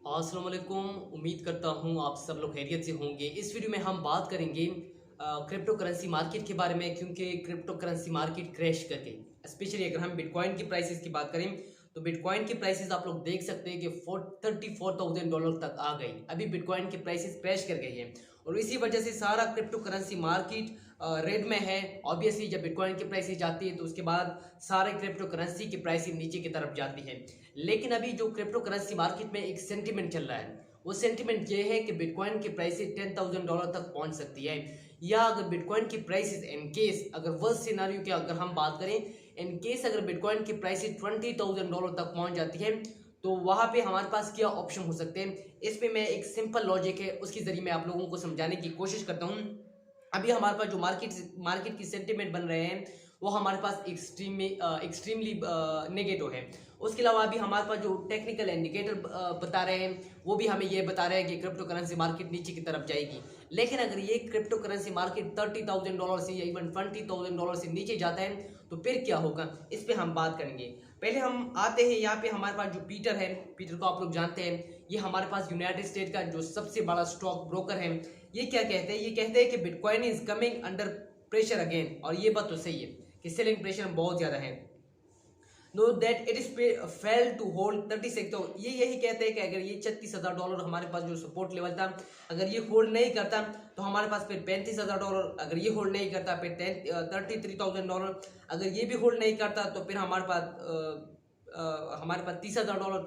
अस्सलाम वालेकुम। उम्मीद करता हूँ आप सब लोग खैरियत से होंगे। इस वीडियो में हम बात करेंगे क्रिप्टो करेंसी मार्केट के बारे में, क्योंकि क्रिप्टो करेंसी मार्केट क्रैश कर गई। स्पेशली अगर हम बिटकॉइन की प्राइसेस की बात करें तो बिटकॉइन की प्राइसेस आप लोग देख सकते हैं कि $34,000 तक आ गई। अभी बिटकॉइन की प्राइसेस क्रैश कर गई है और इसी वजह से सारा क्रिप्टो करेंसी मार्केट रेड में है। ऑब्वियसली जब बिटकॉइन की प्राइसेस जाती है तो उसके बाद सारे क्रिप्टो करेंसी की प्राइसेस नीचे की तरफ जाती है। लेकिन अभी जो क्रिप्टो करेंसी मार्केट में एक सेंटिमेंट चल रहा है, वो सेंटिमेंट ये है कि बिटकॉइन की प्राइसेस $10,000 तक पहुंच सकती है। या अगर बिटकॉइन की प्राइसेस इन केस अगर वर्स्ट सिनारियो की अगर हम बात करें, इन केस अगर बिटकॉइन की प्राइसेस $20,000 तक पहुंच जाती है तो वहां पे हमारे पास क्या ऑप्शन हो सकते हैं। इसमें मैं एक सिंपल लॉजिक है उसके जरिए मैं आप लोगों को समझाने की कोशिश करता हूँ। अभी हमारे पास जो मार्केट की सेंटिमेंट बन रहे हैं वो हमारे पास एक्सट्रीमली नेगेटिव है। उसके अलावा अभी हमारे पास जो टेक्निकल इंडिकेटर बता रहे हैं वो भी हमें ये बता रहे हैं कि क्रिप्टो करेंसी मार्केट नीचे की तरफ जाएगी। लेकिन अगर ये क्रिप्टो करेंसी मार्केट $30,000 से या इवन $20,000 से नीचे जाता है तो फिर क्या होगा, इस पे हम बात करेंगे। पहले हम आते हैं यहाँ पे, हमारे पास जो पीटर है, पीटर को आप लोग जानते हैं, ये हमारे पास यूनाइटेड स्टेट का जो सबसे बड़ा स्टॉक ब्रोकर है। ये क्या कहते हैं, ये कहते हैं कि bitcoin is coming under pressure again. और ये बात तो सही है कि सेलिंग प्रेशर बहुत ज्यादा है। Know that it is fail to hold 36। तो ये यही कहते हैं कि अगर ये $36,000 हमारे पास जो सपोर्ट लेवल था, अगर ये होल्ड नहीं करता तो हमारे पास फिर $35,000, अगर ये होल्ड नहीं करता फिर $33,000, अगर ये भी होल्ड नहीं करता तो फिर हमारे पास $30,000,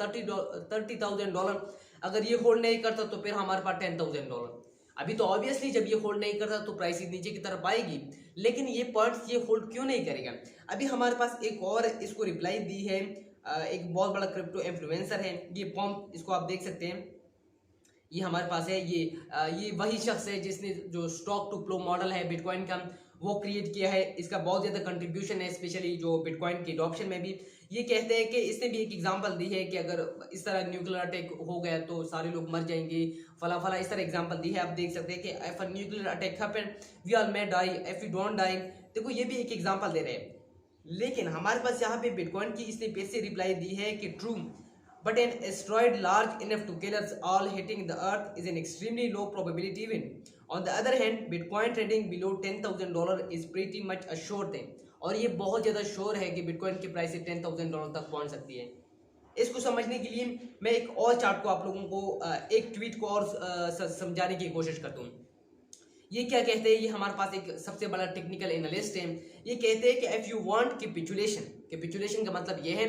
$30,000, अगर ये होल्ड नहीं करता तो फिर हमारे पास $10,000। अभी तो ऑब्वियसली जब ये होल्ड नहीं करता तो प्राइस नीचे की तरफ आएगी, लेकिन ये पॉइंट्स ये होल्ड क्यों नहीं करेगा। अभी हमारे पास एक और इसको रिप्लाई दी है, एक बहुत बड़ा क्रिप्टो इन्फ्लुएंसर है, ये पॉम्प, इसको आप देख सकते हैं, ये हमारे पास है। ये वही शख्स है जिसने जो स्टॉक टू फ्लो मॉडल है बिटकॉइन का वो क्रिएट किया है। इसका बहुत ज़्यादा कंट्रीब्यूशन है स्पेशली जो बिटकॉइन की एडॉप्शन में भी। ये कहते हैं कि इसने भी एक एग्जांपल दी है कि अगर इस तरह न्यूक्लियर अटैक हो गया तो सारे लोग मर जाएंगे, फला फला, इस तरह एग्जांपल दी है। आप देख सकते हैं कि if a nuclear attack happen we all may die if you don't die. देखो ये भी एक एग्जांपल दे रहे हैं। लेकिन हमारे पास यहाँ पे बिटकॉइन की इसने पैसे रिप्लाई दी है कि true, but an asteroid large enough to kill us all hitting the earth is an extremely low probability event. On the other hand, Bitcoin trading below $10,000 is pretty much a sure thing. और ये बहुत ज़्यादा sure है कि bitcoin की price $10,000 तक पहुंच सकती है। इसको समझने के लिए मैं एक और चार्ट को आप लोगों को एक ट्वीट को और समझाने की कोशिश करता हूँ। ये क्या कहते हैं, ये हमारे पास एक सबसे बड़ा टेक्निकल एनालिस्ट है। ये कहते हैं कि इफ यू वांट कैपिचुलेशन का मतलब ये है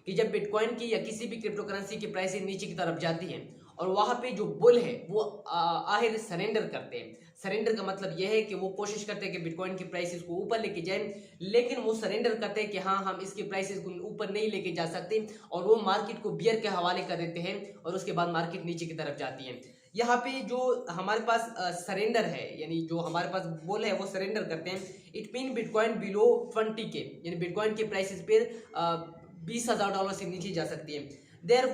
कि जब बिटकॉइन की या किसी भी क्रिप्टो करेंसी की प्राइस नीचे की तरफ जाती है और वहां पे जो बुल है वो आखिर सरेंडर करते हैं। सरेंडर का मतलब यह है कि वो कोशिश करते हैं कि बिटकॉइन की प्राइसेस को ऊपर लेके जाएं, लेकिन वो सरेंडर करते हैं कि हाँ हम इसकी प्राइसेस को ऊपर नहीं लेके जा सकते और वो मार्केट को बियर के हवाले कर देते हैं और उसके बाद मार्केट नीचे की तरफ जाती है। यहाँ पे जो हमारे पास सरेंडर है, यानी जो हमारे पास बुल है वो सरेंडर करते हैं। It mean bitcoin below 20K, यानी बिटकॉइन की प्राइसेस पर $20,000 से नीचे जा सकती है। There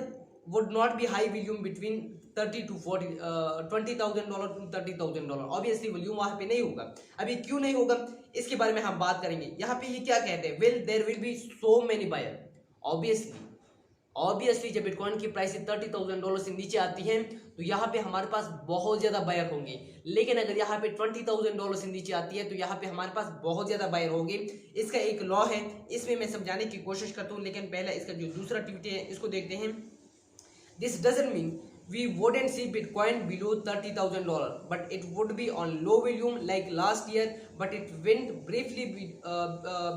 would not be high volume between 30 to 40 $20,000 to $30,000। Obviously volume वहां पे नहीं होगा। अभी क्यों नहीं होगा इसके बारे में हम बात करेंगे। यहाँ पे ये क्या कहते हैं, well there will be so many buyer. Obviously जब बिटकॉइन की प्राइस $30,000 से नीचे आती है तो यहाँ पे हमारे पास बहुत ज्यादा बायर होंगे। लेकिन अगर यहाँ पे $20,000 से नीचे आती है तो यहाँ पे हमारे पास बहुत ज्यादा बायर होंगे। इसका एक लॉ है, इसमें मैं समझाने की कोशिश करता हूँ, लेकिन पहले इसका जो दूसरा ट्वीट है इसको देखते हैं। This doesn't mean we wouldn't see Bitcoin below $30,000, but it would be on low volume like last year, but it went briefly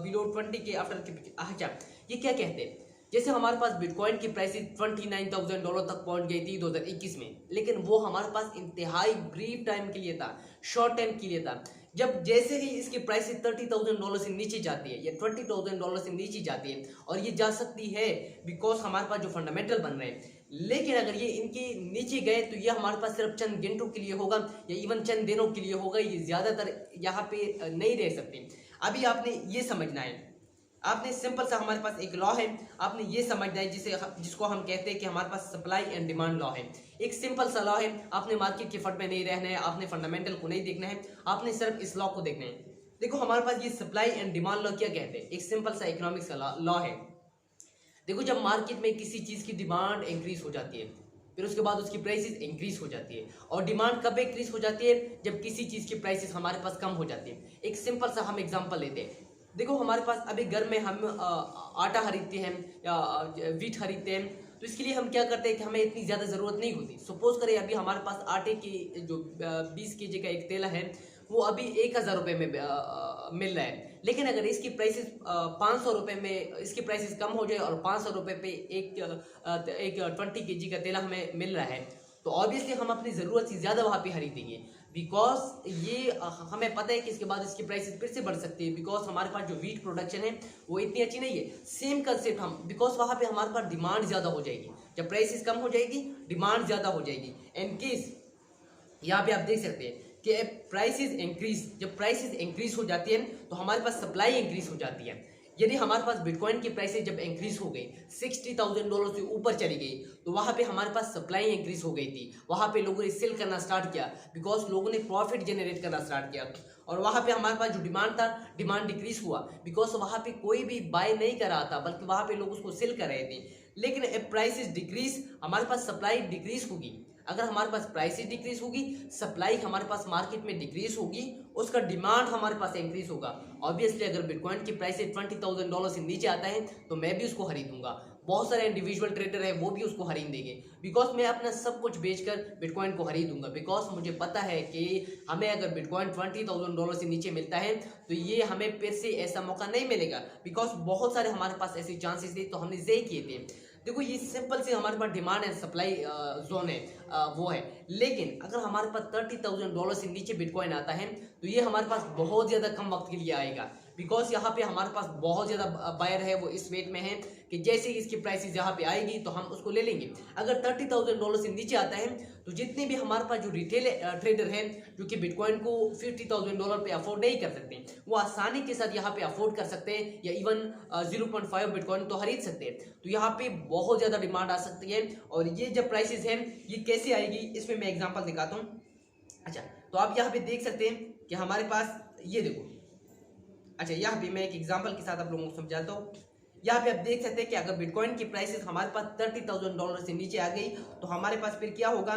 below 20K after। अच्छा, ये क्या कहते हैं, जैसे हमारे पास बिटकॉइन की प्राइस $29,000 तक पहुंच गई थी 2021 में, लेकिन वो हमारे पास इंतहाई ब्रीफ टाइम के लिए था, शॉर्ट टाइम के लिए था। जब जैसे ही इसकी प्राइस $30,000 से नीचे जाती है या $20,000 से नीचे जाती है, और ये जा सकती है बिकॉज हमारे पास जो फंडामेंटल बन रहे हैं, लेकिन अगर ये इनके नीचे गए तो ये हमारे पास सिर्फ चंद घंटों के लिए होगा या इवन चंद दिनों के लिए होगा, ये ज्यादातर यहाँ पे नहीं रह सकते। अभी आपने ये समझना है, आपने सिंपल सा, हमारे पास एक लॉ है, आपने ये समझना है जिसको हम कहते हैं कि हमारे पास सप्लाई एंड डिमांड लॉ है। एक सिंपल सा लॉ है, आपने मार्केट के फट में नहीं रहना है, आपने फंडामेंटल को नहीं देखना है, आपने सिर्फ इस लॉ को देखना है। देखो हमारे पास ये सप्लाई एंड डिमांड लॉ क्या कहते हैं, एक सिंपल सा इकोनॉमिक्स का लॉ है। देखो जब मार्केट में किसी चीज की डिमांड इंक्रीज हो जाती है फिर उसके बाद उसकी प्राइसेस इंक्रीज हो जाती है। और डिमांड कब इंक्रीज हो जाती है? जब किसी चीज़ की प्राइसेस हमारे पास कम हो जाती है। एक सिंपल सा हम एग्जांपल लेते हैं। देखो हमारे पास अभी घर में हम आटा खरीदते हैं या वीट खरीदते हैं, तो इसके लिए हम क्या करते हैं कि हमें इतनी ज़्यादा ज़रूरत नहीं होती। सपोज करें अभी हमारे पास आटे की जो 20 kg का एक तेला है वो अभी 1000 रुपये में मिल रहा है, लेकिन अगर इसकी प्राइसेस 500 रुपये में इसकी प्राइसेस कम हो जाए और 500 रुपये पे एक 20 kg का तेला हमें मिल रहा है, तो ऑब्वियसली हम अपनी ज़रूरत से ज़्यादा वहाँ पे खरीदेंगे। बिकॉज ये हमें पता है कि इसके बाद इसकी प्राइसेस फिर से बढ़ सकती है, बिकॉज हमारे पास जो वीट प्रोडक्शन है वो इतनी अच्छी नहीं है। सेम कंसेप्ट हम, बिकॉज वहाँ पे हमारे पास डिमांड ज़्यादा हो जाएगी। जब प्राइसेस कम हो जाएगी डिमांड ज़्यादा हो जाएगी। इन केस यहाँ पे आप देख सकते हैं कि प्राइसेस इंक्रीज, जब प्राइसेस इंक्रीज हो जाती है तो हमारे पास सप्लाई इंक्रीज हो जाती है। यदि हमारे पास बिटकॉइन की प्राइसेस जब इंक्रीज हो गई, $60,000 से ऊपर चली गई, तो वहाँ पे हमारे पास सप्लाई इंक्रीज हो गई थी। वहाँ पे लोगों ने सेल करना स्टार्ट किया, बिकॉज लोगों ने प्रॉफिट जनरेट करना स्टार्ट किया। और वहाँ पे हमारे पास जो डिमांड था, डिमांड डिक्रीज हुआ, बिकॉज वहाँ पे कोई भी बाय नहीं कर रहा था, बल्कि वहाँ पे लोग उसको सेल कर रहे थे। लेकिन प्राइसेस डिक्रीज, हमारे पास सप्लाई डिक्रीज होगी। अगर हमारे पास प्राइसेस डिक्रीज होगी, सप्लाई हमारे पास मार्केट में डिक्रीज होगी, उसका डिमांड हमारे पास इंक्रीज होगा। ऑब्वियसली अगर बिटकॉइन की प्राइसेस $20,000 से नीचे आता है तो मैं भी उसको खरीदूंगा। बहुत सारे इंडिविजुअल ट्रेडर है वो भी उसको खरीद देंगे, बिकॉज मैं अपना सब कुछ बेचकर बिटकॉइन को खरीदूंगा। बिकॉज मुझे पता है कि हमें अगर बिटकॉइन $20,000 से नीचे मिलता है तो ये हमें फिर से ऐसा मौका नहीं मिलेगा, बिकॉज बहुत सारे हमारे पास ऐसे चांसेस थे तो हमने यही किए थे। देखो ये सिंपल से हमारे पास डिमांड एंड सप्लाई जोन है, वो है। लेकिन अगर हमारे पास $30,000 से नीचे बिटकॉइन आता है तो ये हमारे पास बहुत ज़्यादा कम वक्त के लिए आएगा, बिकॉज यहाँ पे हमारे पास बहुत ज़्यादा बायर है, वो इस वेट में है कि जैसे ही इसकी प्राइसेस यहाँ पे आएगी तो हम उसको ले लेंगे। अगर $30,000 से नीचे आता है तो जितने भी हमारे पास जो रिटेल ट्रेडर हैं जो कि बिटकॉइन को $50,000 पे अफोर्ड नहीं कर सकते, वो आसानी के साथ यहाँ पे अफोर्ड कर सकते हैं, या इवन 0.5 बिटकॉइन तो खरीद सकते हैं। तो यहाँ पे बहुत ज़्यादा डिमांड आ सकती है। और ये जब प्राइसेस हैं ये कैसे आएगी, इसमें मैं एग्जाम्पल दिखाता हूँ। अच्छा, तो आप यहाँ पे देख सकते हैं कि हमारे पास ये देखो, अच्छा यहाँ पे मैं एक एग्जांपल के साथ आप लोगों को समझाता हूँ। यहाँ पे आप देख सकते हैं कि अगर बिटकॉइन की प्राइसेस हमारे पास $30,000 से नीचे आ गई तो हमारे पास फिर क्या होगा,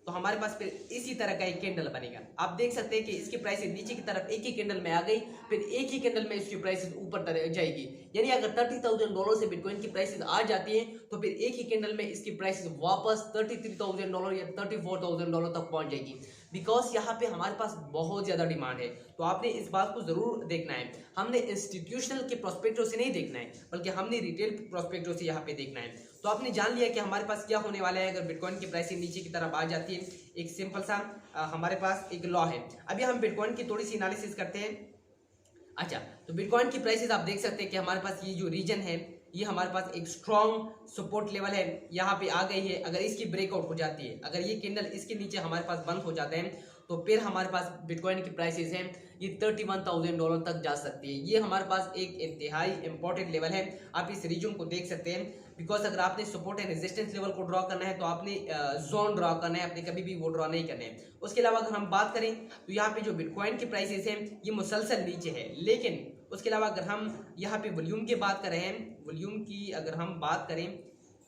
तो हमारे पास फिर इसी तरह का एक कैंडल बनेगा। आप देख सकते हैं कि इसकी प्राइसेस नीचे की तरफ एक ही कैंडल में आ गई, फिर एक ही कैंडल में इसकी प्राइसेस ऊपर जाएगी। यानी अगर $30,000 से बिटकॉइन की प्राइसेस आ जाती है तो फिर एक ही कैंडल में इसकी प्राइसेस वापस $33,000 या $34,000 तक पहुंच जाएगी, बिकॉज यहाँ पे हमारे पास बहुत ज़्यादा डिमांड है। तो आपने इस बात को ज़रूर देखना है। हमने इंस्टीट्यूशनल के प्रोस्पेक्टो से नहीं देखना है, बल्कि हमने रिटेल प्रोस्पेक्टो से यहाँ पे देखना है। तो आपने जान लिया कि हमारे पास क्या होने वाला है अगर बिटकॉइन की प्राइस नीचे की तरफ आ जाती है। एक सिंपल सा हमारे पास एक लॉ है। अभी हम बिटकॉइन की थोड़ी सी एनालिसिस करते हैं। अच्छा, तो बिटकॉइन की प्राइसेस आप देख सकते हैं कि हमारे पास ये जो रीजन है ये हमारे पास एक स्ट्रॉन्ग सपोर्ट लेवल है, यहाँ पे आ गई है। अगर इसकी ब्रेकआउट हो जाती है, अगर ये कैंडल इसके नीचे हमारे पास बंद हो जाते हैं तो फिर हमारे पास बिटकॉइन की प्राइसेस हैं ये $31,000 तक जा सकती है। ये हमारे पास एक इंतहाई इंपॉर्टेंट लेवल है। आप इस रीजन को देख सकते हैं, बिकॉज अगर आपने सपोर्ट एंड रेजिस्टेंस लेवल को ड्रॉ करना है तो आपने जोन ड्रॉ करना है, आपने कभी भी वो ड्रॉ नहीं करना है। उसके अलावा अगर हम बात करें तो यहाँ पे जो बिटकॉइन की प्राइसेस हैं ये मुसलसल नीचे है, लेकिन उसके अलावा अगर हम यहाँ पे वॉल्यूम की बात कर रहे हैं, वॉल्यूम की अगर हम बात करें,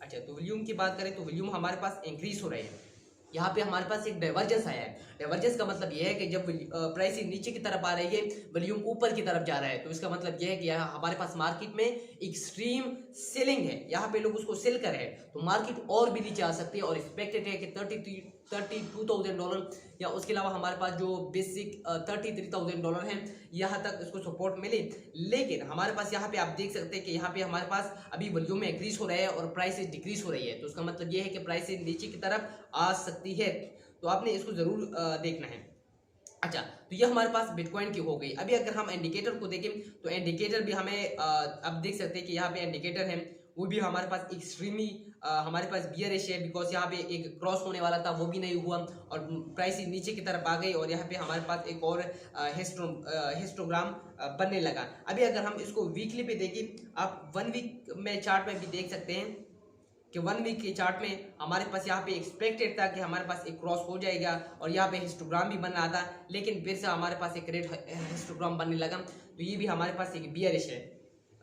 अच्छा तो वॉल्यूम की बात करें तो वॉल्यूम हमारे पास इंक्रीज हो रहे हैं। यहाँ पे हमारे पास एक डाइवर्जेंस आया है। डाइवर्जेंस का मतलब यह है कि जब प्राइस नीचे की तरफ आ रही है, वॉल्यूम ऊपर की तरफ जा रहा है, तो इसका मतलब यह है कि यहाँ हमारे पास मार्केट में एक्सट्रीम सेलिंग है, यहाँ पे लोग उसको सेल कर रहे हैं, तो मार्केट और भी नीचे आ सकती है। और एक्सपेक्टेड है कि $32,000 या उसके अलावा हमारे पास जो बेसिक $33,000 है यहाँ तक इसको सपोर्ट मिले। लेकिन हमारे पास यहाँ पे आप देख सकते हैं कि यहाँ पे हमारे पास अभी वॉल्यूम में इंक्रीज हो रहा है और प्राइसेस डिक्रीज हो रही है, तो उसका मतलब ये है कि प्राइसेस नीचे की तरफ आ सकती है। तो आपने इसको जरूर देखना है। अच्छा, तो ये हमारे पास बिटकॉइन की हो गई। अभी अगर हम इंडिकेटर को देखें तो इंडिकेटर भी हमें अब देख सकते हैं कि यहाँ पे इंडिकेटर है वो भी हमारे पास एक्सट्रीमली हमारे पास बियरिश है, बिकॉज यहाँ पे एक क्रॉस होने वाला था वो भी नहीं हुआ और प्राइस नीचे की तरफ आ गई और यहाँ पे हमारे पास एक और हिस्टोग्राम बनने लगा। अभी अगर हम इसको वीकली पे देखें, आप 1 वीक में चार्ट में भी देख सकते हैं कि 1 वीक के चार्ट में हमारे पास यहाँ पे एक्सपेक्टेड था कि हमारे पास एक क्रॉस हो जाएगा और यहाँ पे हिस्टोग्राम भी बन रहा था, लेकिन फिर से हमारे पास एक रेड हिस्टोग्राम बनने लगा। तो ये भी हमारे पास एक बियरिश है।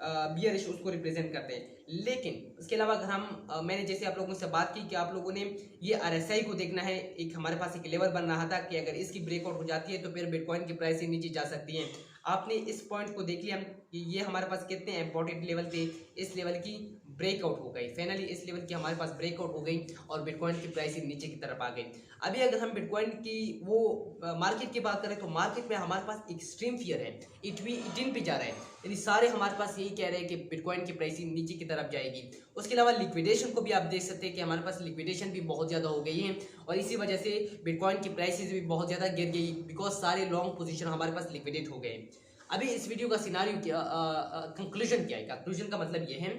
बियरिश उसको रिप्रेजेंट करते हैं। लेकिन इसके अलावा अगर हम मैंने जैसे आप लोगों से बात की कि आप लोगों ने ये RSI को देखना है, एक हमारे पास एक लेवल बन रहा था कि अगर इसकी ब्रेकआउट हो जाती है तो फिर बिटकॉइन की प्राइस नीचे जा सकती है। आपने इस पॉइंट को देख लिया कि ये हमारे पास कितने इंपॉर्टेंट लेवल थे, इस लेवल की ब्रेकआउट हो गई, फाइनली इस लेवल की हमारे पास ब्रेकआउट हो गई और बिटकॉइन की प्राइस नीचे की तरफ आ गई। अभी अगर हम बिटकॉइन की वो मार्केट की बात करें तो मार्केट में हमारे पास एक्सट्रीम फियर है, इट इन पे जा रहा है, यानी सारे हमारे पास यही कह रहे हैं कि बिटकॉइन की प्राइस नीचे की तरफ जाएगी। उसके अलावा लिक्विडेशन को भी आप देख सकते हैं कि हमारे पास लिक्विडेशन भी बहुत ज़्यादा हो गई है और इसी वजह से बिटकॉइन की प्राइसेस भी बहुत ज़्यादा गिर गई, बिकॉज सारे लॉन्ग पोजीशन हमारे पास लिक्विडेट हो गए। अभी इस वीडियो का सिनारियो क्या, कंक्लूजन क्या है? कंक्लूजन का मतलब ये है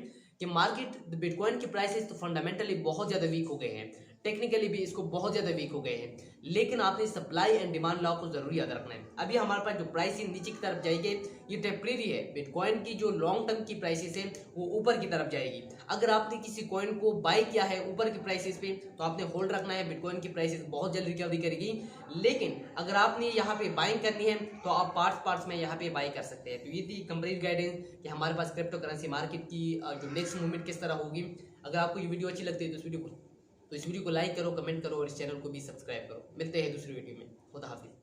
कि मार्केट बिटकॉइन की प्राइसेस तो फंडामेंटली बहुत ज़्यादा वीक हो गए हैं, टेक्निकली भी इसको बहुत ज़्यादा वीक हो गए हैं, लेकिन आपने सप्लाई एंड डिमांड लॉ को जरूर याद रखना है। अभी हमारे पास जो प्राइसिंग नीचे की तरफ जाएगी ये टेम्परेरी है, बिटकॉइन की जो लॉन्ग टर्म की प्राइसेस है वो ऊपर की तरफ जाएगी। अगर आपने किसी कॉइन को बाय किया है ऊपर की प्राइसेस पे तो आपने होल्ड रखना है, बिटकॉइन की प्राइसेस बहुत जल्द रिकवरी करेगी। लेकिन अगर आपने यहाँ पे बाइंग करनी है तो आप पार्ट्स में यहाँ पे बाई कर सकते हैं। तो ये थी कंप्लीट गाइडेंस कि हमारे पास क्रिप्टो करेंसी मार्केट की जो नेक्स्ट मूवमेंट किस तरह होगी। अगर आपको ये वीडियो अच्छी लगती है तो इस वीडियो को लाइक करो, कमेंट करो और इस चैनल को भी सब्सक्राइब करो। मिलते हैं दूसरी वीडियो में। खुदा हाफिज़।